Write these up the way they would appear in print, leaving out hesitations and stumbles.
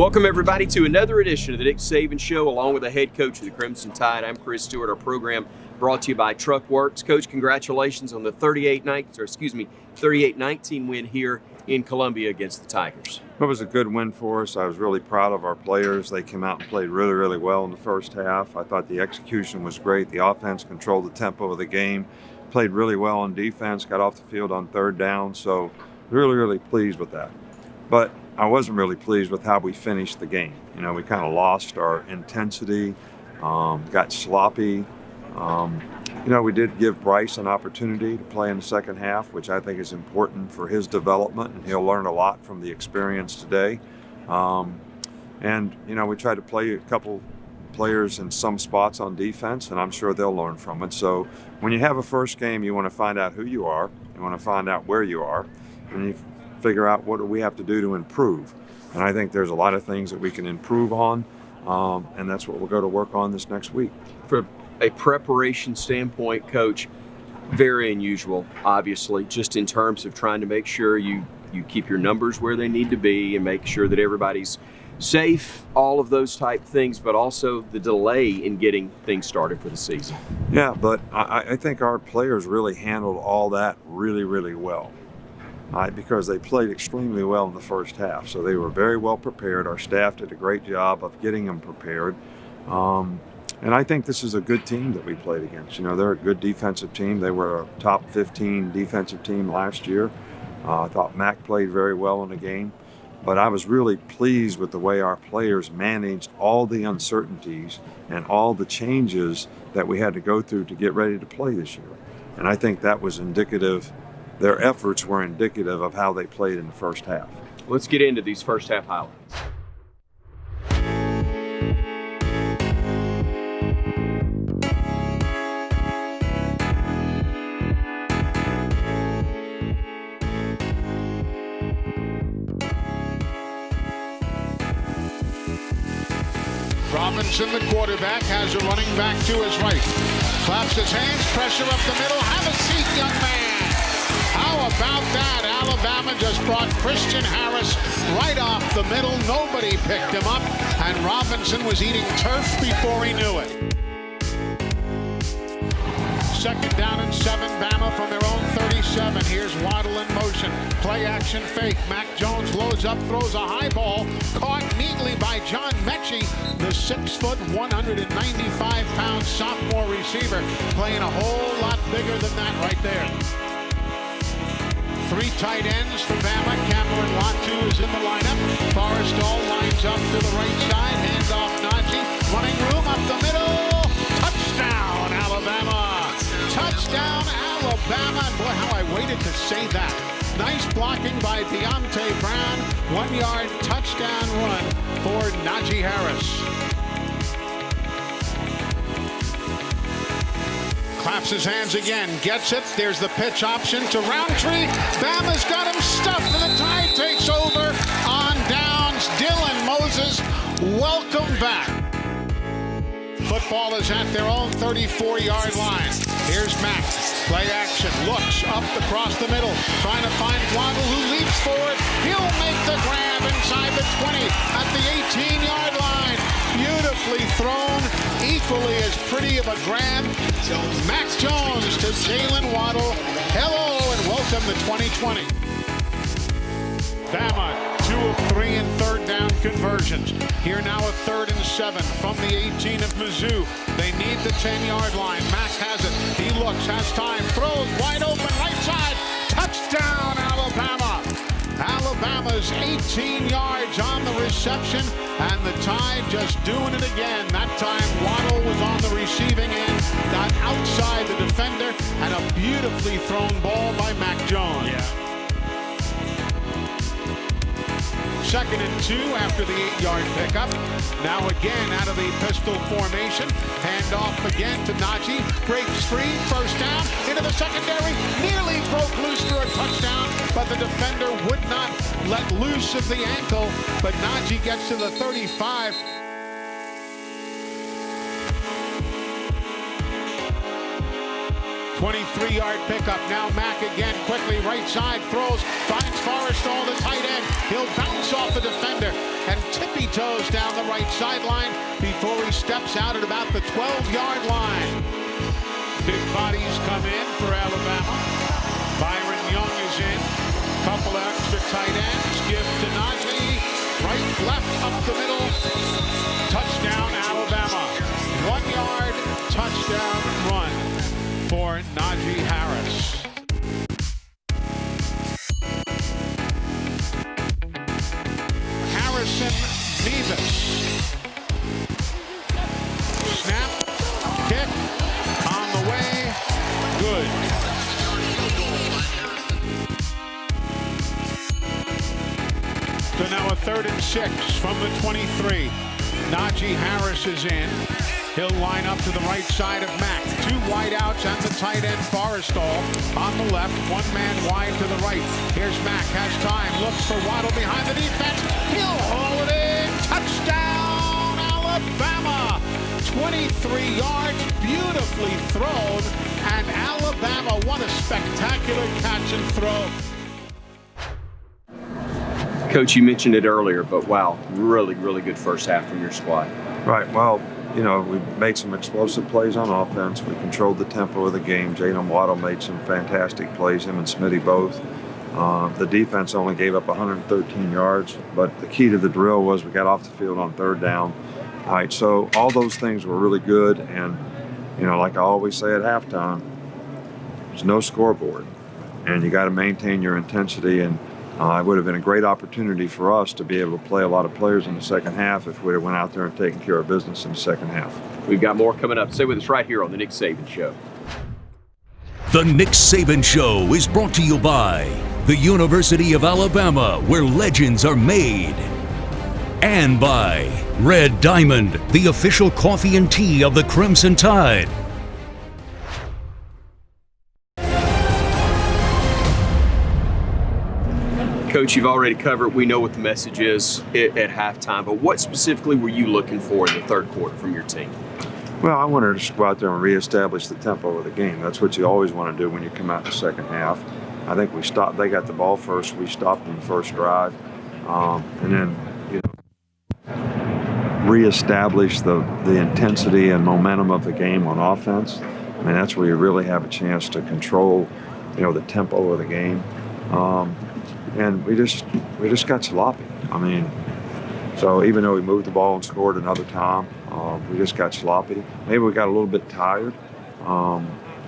Welcome, everybody, to another edition of the Nick Saban Show, along with the head coach of the Crimson Tide. I'm Chris Stewart. Our program brought to you by Truckworks. Coach, congratulations on the 38-19 win here in Columbia against the Tigers. It was a good win for us. I was really proud of our players. They came out and played really, really well in the first half. I thought the execution was great. The offense controlled the tempo of the game, played really well on defense, got off the field on third down. So really, really pleased with that. But I wasn't really pleased with how we finished the game. You know, we kind of lost our intensity, got sloppy. We did give Bryce an opportunity to play in the second half, which I think is important for his development, and he'll learn a lot from the experience today. We tried to play a couple players in some spots on defense, and I'm sure they'll learn from it. So when you have a first game, you want to find out who you are, you want to find out where you are, and you figure out what do we have to do to improve. And I think there's a lot of things that we can improve on, and that's what we'll go to work on this next week. From a preparation standpoint, Coach, very unusual, obviously, just in terms of trying to make sure you keep your numbers where they need to be and make sure that everybody's safe, all of those type things, but also the delay in getting things started for the season. Yeah, but I think our players really handled all that really, really well. Because they played extremely well in the first half. So they were very well prepared. Our staff did a great job of getting them prepared. And I think this is a good team that we played against. You know, they're a good defensive team. They were a top 15 defensive team last year. I thought Mac played very well in the game. But I was really pleased with the way our players managed all the uncertainties and all the changes that we had to go through to get ready to play this year. And I think that was indicative. Their efforts were indicative of how they played in the first half. Let's get into these first half highlights. Robinson, the quarterback, has a running back to his right. Claps his hands, pressure up the middle. Have a seat, young man. How about that? Alabama just brought Christian Harris right off the middle. Nobody picked him up, and Robinson was eating turf before he knew it. Second down and 7, Bama from their own 37. Here's Waddle in motion. Play action fake. Mac Jones loads up, throws a high ball. Caught neatly by John Mechie, the 6', 195-pound sophomore receiver. Playing a whole lot bigger than that right there. 3 tight ends for Bama. Cameron Latu is in the lineup. Forrestall lines up to the right side. Hands off Najee. Running room up the middle. Touchdown, Alabama. Touchdown, Alabama. And boy, how I waited to say that. Nice blocking by Deontay Brown. 1-yard touchdown run for Najee Harris. Claps his hands again, gets it. There's the pitch option to Roundtree. Bama's got him stuffed, and the Tide takes over on downs. Dylan Moses, welcome back. Football is at their own 34-yard line. Here's Mack. Play action. Looks up across the middle. Trying to find Waddle, who leaps forward. He'll make the grab inside the 20 at the 18-yard line. Beautifully thrown. Equally as pretty of a grab. Mac Jones to Jalen Waddle. Hello and welcome to 2020. Bama, 2 of 3 in third down conversions. Here now a 3rd and 7 from the 18 of Mizzou. They need the 10-yard line. Mack has it. He looks, has time, throws wide open right side. Touchdown, Alabama. Alabama's 18 yards on the reception, and the Tide just doing it again. That time Waddle was on the receiving end, got outside the defender, and a beautifully thrown ball by Mac Jones. Yeah. 2nd and 2 after the 8-yard pickup. Now again out of the pistol formation. Hand off again to Najee. Breaks free. First down into the secondary. Nearly broke loose for a touchdown, but the defender would not let loose of the ankle. But Najee gets to the 35. 23-yard pickup. Now Mack again, quickly right side, throws, finds Forrestall, the tight end. He'll bounce off the defender. and tippy toes down the right sideline before he steps out at about the 12-yard line. Big bodies come in for Alabama. Byron Young is in. Couple extra tight ends. Give to Najee. Right, left, up the middle. Touchdown, Alabama. 1 yard touchdown run for Najee Harris. Harrison Nevis. Snap, kick, on the way, good. So now a 3rd and 6 from the 23. Najee Harris is in. He'll line up to the right side of Mack. 2 wideouts and the tight end Forrestall on the left. 1 man wide to the right. Here's Mack, has time, looks for Waddle behind the defense. He'll haul it in. Touchdown, Alabama. 23 yards, beautifully thrown. And Alabama, what a spectacular catch and throw. Coach, you mentioned it earlier, but wow, really, really good first half from your squad. Right. Well, you know, we made some explosive plays on offense. We controlled the tempo of the game. Jalen Waddle made some fantastic plays, him and Smitty both. The defense only gave up 113 yards, but the key to the drill was we got off the field on 3rd down. All right, so all those things were really good, and, you know, like I always say at halftime, there's no scoreboard, and you got to maintain your intensity, and it would have been a great opportunity for us to be able to play a lot of players in the second half if we went out there and taken care of business in the second half. We've got more coming up. Stay with us right here on The Nick Saban Show. The Nick Saban Show is brought to you by the University of Alabama, where legends are made. And by Red Diamond, the official coffee and tea of the Crimson Tide. Coach, you've already covered, we know what the message is at halftime, but what specifically were you looking for in the 3rd quarter from your team? Well, I wanted to go out there and reestablish the tempo of the game. That's what you always want to do when you come out in the second half. I think we stopped. They got the ball first. We stopped in the first drive, and then, you know, reestablish the intensity and momentum of the game on offense. I mean, that's where you really have a chance to control, you know, the tempo of the game. And we just got sloppy. I mean, so even though we moved the ball and scored another time, we just got sloppy. Maybe we got a little bit tired,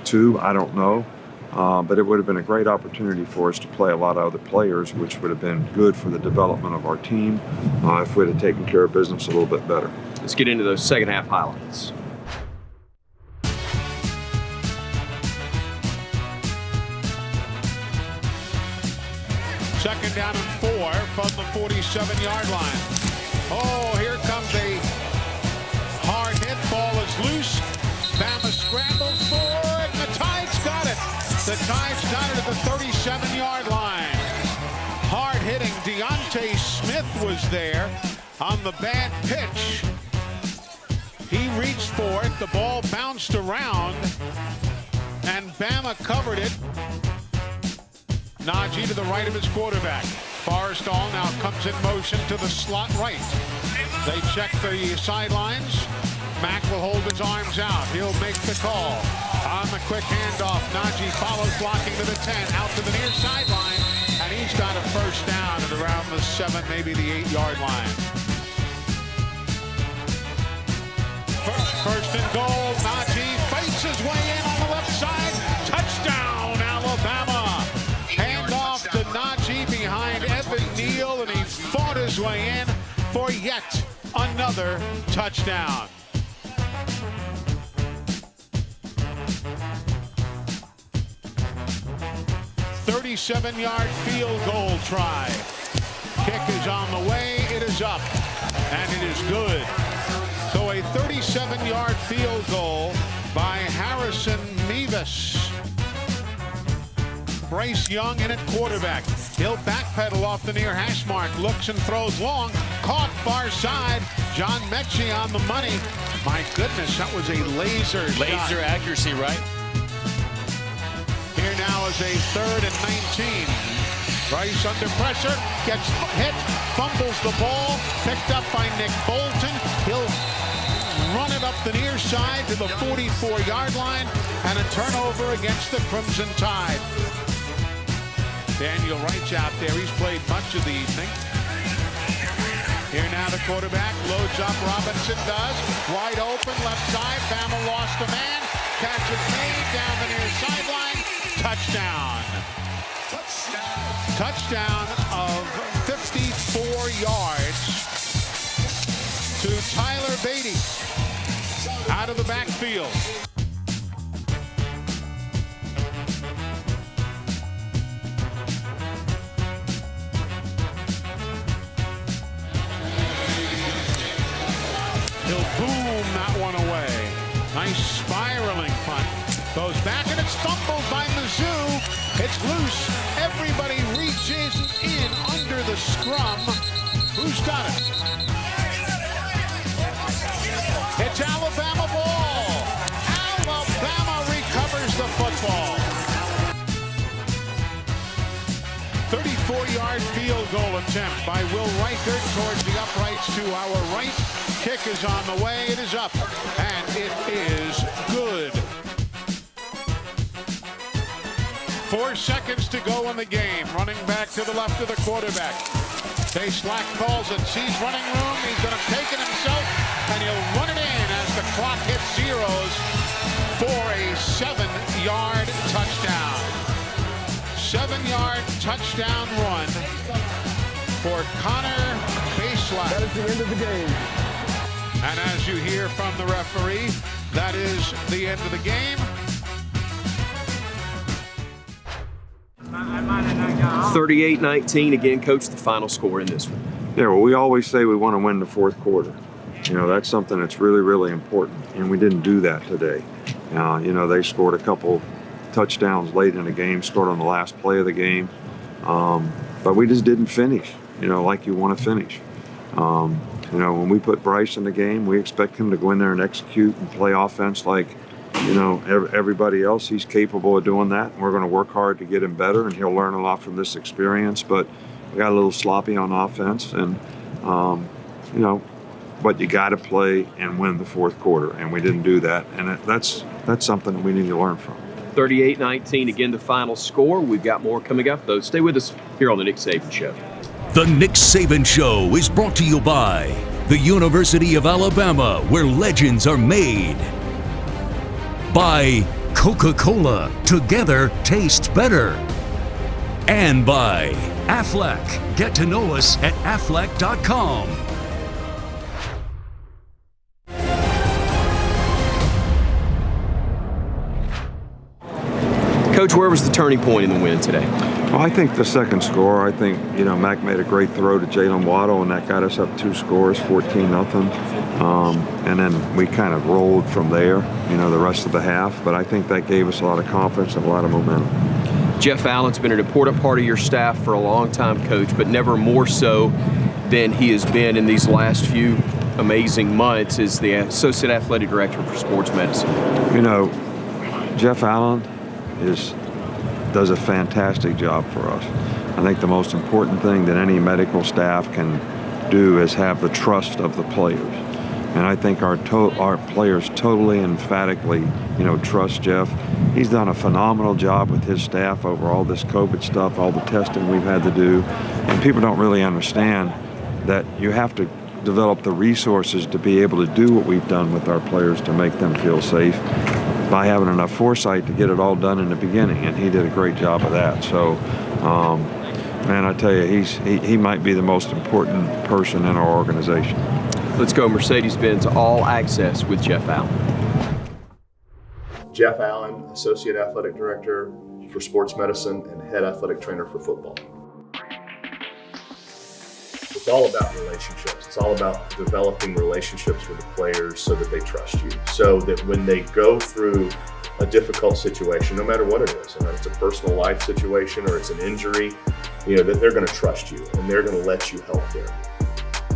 too. I don't know. But it would have been a great opportunity for us to play a lot of other players, which would have been good for the development of our team if we'd have taken care of business a little bit better. Let's get into those second half highlights. Second down and 4 from the 47-yard line. Oh, here comes a hard hit. Ball is loose. Bama scrambles forward, and the Tide's got it. The Tide's got it at the 37-yard line. Hard hitting Deontay Smith was there on the bad pitch. He reached for it. The ball bounced around, and Bama covered it. Najee to the right of his quarterback. Forrestall now comes in motion to the slot right. They check the sidelines. Mack will hold his arms out. He'll make the call. On the quick handoff, Najee follows, blocking to the 10, out to the near sideline, and he's got a first down at around the 7, maybe the 8-yard line. First and goal, Najee fights his way in on the left side. Touchdown, Alabama. Handoff to Najee behind Evan Neal, and he fought his way in for yet another touchdown. "37-yard field goal try. Kick is on the way. It is up, and it is good. So a 37-yard field goal by Harrison Nevis. Bryce Young in at quarterback. He'll backpedal off the near hash mark. Looks and throws long. Caught far side. John Mechie on the money. My goodness, that was a laser shot. Accuracy, right? Here now is a 3rd and 19. Bryce under pressure, gets hit, fumbles the ball, picked up by Nick Bolton. He'll run it up the near side to the 44-yard line, and a turnover against the Crimson Tide. Daniel Wright's out there. He's played much of the evening. Here now the quarterback loads up. Robinson does. Wide open, left side. Bama lost a man. Catch is made down the near sideline. Touchdown. Touchdown of 54 yards to Tyler Beatty out of the backfield. He'll boom that one away. Nice spiraling punt. Goes back and it's fumbled by Mizzou. It's loose. Everybody reaches in under the scrum. Who's got it? It's Alabama ball. Alabama recovers the football. 34-yard field goal attempt by Will Reichert towards the uprights to our right. Kick is on the way. It is up, and it is good. 4 seconds to go in the game. Running back to the left of the quarterback. Jay Slack calls it. Sees running room. He's going to take it himself, and he'll run it in as the clock hits zeros for a 7-yard touchdown. 7-yard touchdown run for Connor Baselak. That is the end of the game. And as you hear from the referee, that is the end of the game. 38-19, again, Coach, the final score in this one. Yeah, well, we always say we want to win the fourth quarter. You know, that's something that's really, really important, and we didn't do that today. You know, they scored a couple touchdowns late in the game, scored on the last play of the game, but we just didn't finish, you know, like you want to finish. You know, when we put Bryce in the game, we expect him to go in there and execute and play offense like, you know, everybody else. He's capable of doing that, and we're going to work hard to get him better, and he'll learn a lot from this experience. But we got a little sloppy on offense, and you know, but you got to play and win the fourth quarter, and we didn't do that, and that's something that we need to learn from. 38-19, again, the final score. We've got more coming up, though. Stay with us here on the Nick Saban Show. The Nick Saban Show is brought to you by the University of Alabama, where legends are made. By Coca-Cola, together tastes better. And by Aflac. Get to know us at aflac.com. Coach, where was the turning point in the win today? Well, I think the second score, I think, you know, Mac made a great throw to Jalen Waddle, and that got us up 2 scores, 14-0. And then we kind of rolled from there, you know, the rest of the half. But I think that gave us a lot of confidence and a lot of momentum. Jeff Allen's been an important part of your staff for a long time, Coach, but never more so than he has been in these last few amazing months as the Associate Athletic Director for Sports Medicine. You know, Jeff Allen does a fantastic job for us. I think the most important thing that any medical staff can do is have the trust of the players. And I think our players totally emphatically, you know, trust Jeff. He's done a phenomenal job with his staff over all this COVID stuff, all the testing we've had to do. And people don't really understand that you have to develop the resources to be able to do what we've done with our players to make them feel safe by having enough foresight to get it all done in the beginning. And he did a great job of that. So, man, I tell you, he might be the most important person in our organization. Let's go Mercedes-Benz All Access with Jeff Allen. Jeff Allen, Associate Athletic Director for Sports Medicine and Head Athletic Trainer for Football. It's all about relationships. It's all about developing relationships with the players so that they trust you. So that when they go through a difficult situation, no matter what it is, whether it's a personal life situation or it's an injury, you know, that they're going to trust you and they're going to let you help them.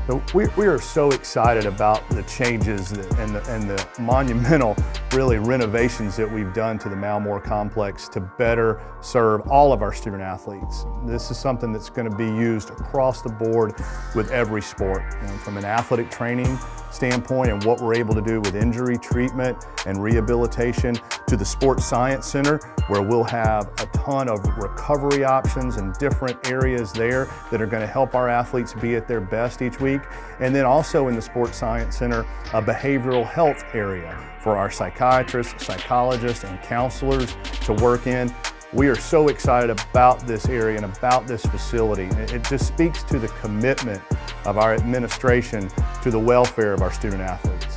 So we are so excited about the changes and the monumental, really, renovations that we've done to the Malmore Complex to better serve all of our student athletes. This is something that's going to be used across the board with every sport, from an athletic training standpoint and what we're able to do with injury treatment and rehabilitation, to the Sports Science Center, where we'll have a ton of recovery options and different areas there that are going to help our athletes be at their best each week. And then also in the Sports Science Center, a behavioral health area for our psychiatrists, psychologists, and counselors to work in. We are so excited about this area and about this facility. It just speaks to the commitment of our administration to the welfare of our student athletes.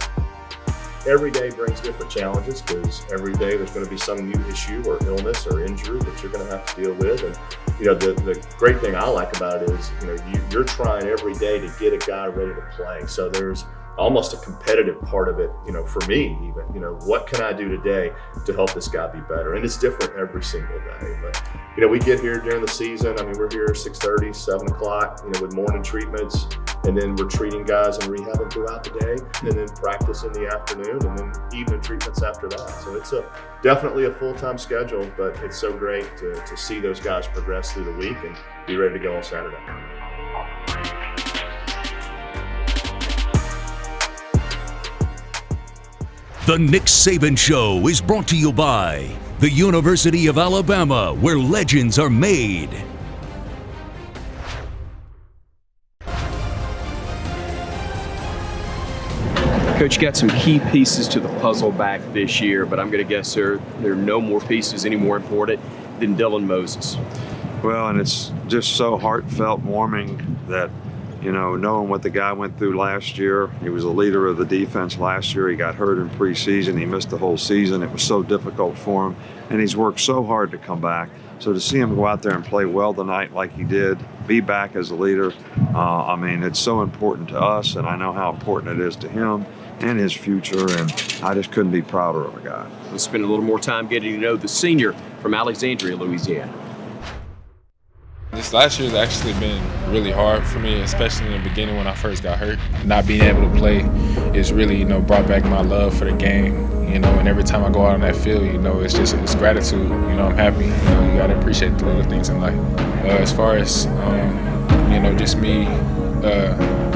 Every day brings different challenges, because every day there's going to be some new issue or illness or injury that you're going to have to deal with. And the great thing I like about it is you're trying every day to get a guy ready to play. So there's almost a competitive part of it, for me even, what can I do today to help this guy be better? And it's different every single day. But, we get here during the season. I mean, we're here 6:30, 7 o'clock, with morning treatments, and then we're treating guys and rehabbing throughout the day, and then practice in the afternoon, and then evening treatments after that. So it's definitely a full-time schedule, but it's so great to see those guys progress through the week and be ready to go on Saturday. The Nick Saban Show is brought to you by the University of Alabama, where legends are made. Coach, you got some key pieces to the puzzle back this year, but I'm going to guess there are no more pieces any more important than Dylan Moses. Well, and it's just so heartfelt, warming that, knowing what the guy went through last year. He was a leader of the defense last year. He got hurt in preseason. He missed the whole season. It was so difficult for him, and he's worked so hard to come back. So to see him go out there and play well tonight like he did, be back as a leader, it's so important to us, and I know how important it is to him and his future, and I just couldn't be prouder of a guy. We'll spend a little more time getting to know the senior from Alexandria, Louisiana. This last year has actually been really hard for me, especially in the beginning when I first got hurt. Not being able to play is really, brought back my love for the game, and every time I go out on that field, it's gratitude. I'm happy. You gotta appreciate the little things in life. As far as, just me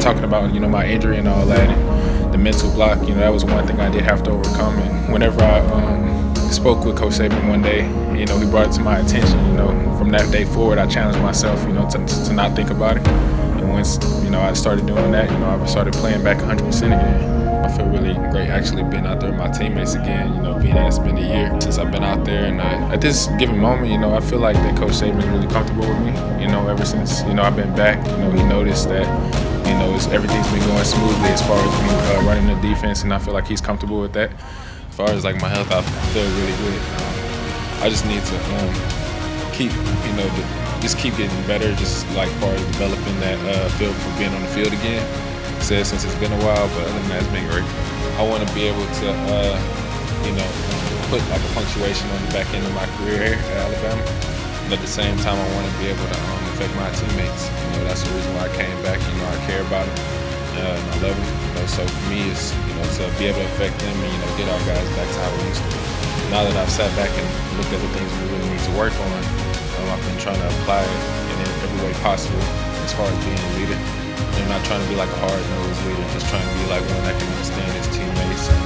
talking about, my injury and all that, and the mental block, that was one thing I did have to overcome. And whenever I spoke with Coach Saban one day, he brought it to my attention. From that day forward, I challenged myself, to not think about it. And once, I started doing that, I started playing back 100% again. I feel really great actually being out there with my teammates again, being that it's been a year since I've been out there. And at this given moment, I feel like that Coach Saban is really comfortable with me, ever since, I've been back. He noticed that, everything's been going smoothly as far as me running the defense, and I feel like he's comfortable with that. As far as my health, I feel really good. I just need to keep, just keep getting better, just far as developing that feel for being on the field again. Since it's been a while, but other than that, it's been great. I want to be able to, put a punctuation on the back end of my career here at Alabama. And at the same time, I want to be able to affect my teammates. That's the reason why I came back. I care about them. And I love them. So for me, it's to be able to affect them and get our guys back to how we used to. Now that I've sat back and looked at the things we really need to work on, I've been trying to apply it in every way possible as far as being a leader. I'm not trying to be like a hard-nosed leader, just trying to be like one that can understand his teammates and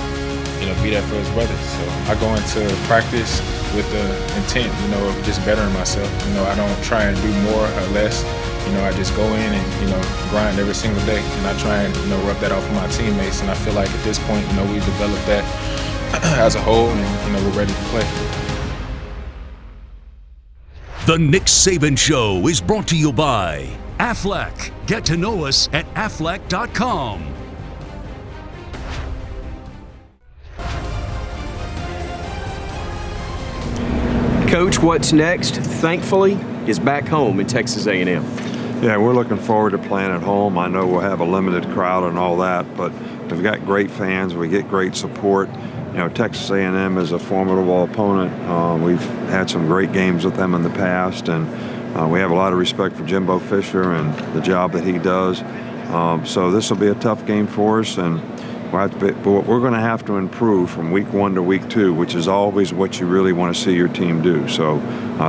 be there for his brothers. So I go into practice with the intent, of just bettering myself. I don't try and do more or less. I just go in and grind every single day, and I try and rub that off of my teammates. And I feel like at this point, we've developed that as a whole, and we're ready to play. The Nick Saban Show is brought to you by Aflac. Get to know us at aflac.com. Coach, what's next, thankfully, is back home in Texas A&M. Yeah, we're looking forward to playing at home. I know we'll have a limited crowd and all that, but we've got great fans. We get great support. Texas A&M is a formidable opponent. We've had some great games with them in the past, and we have a lot of respect for Jimbo Fisher and the job that he does. So this will be a tough game for us, and we're going to have to improve from week 1 to week 2, which is always what you really want to see your team do. So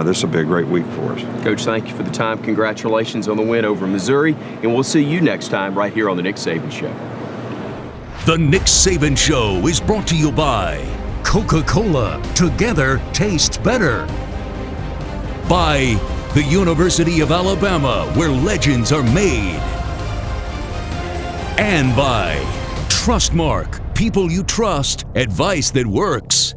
this will be a great week for us. Coach, thank you for the time. Congratulations on the win over Missouri, and we'll see you next time right here on The Nick Saban Show. The Nick Saban Show is brought to you by Coca-Cola. Together tastes better. By the University of Alabama, where legends are made. And by Trustmark, people you trust, advice that works.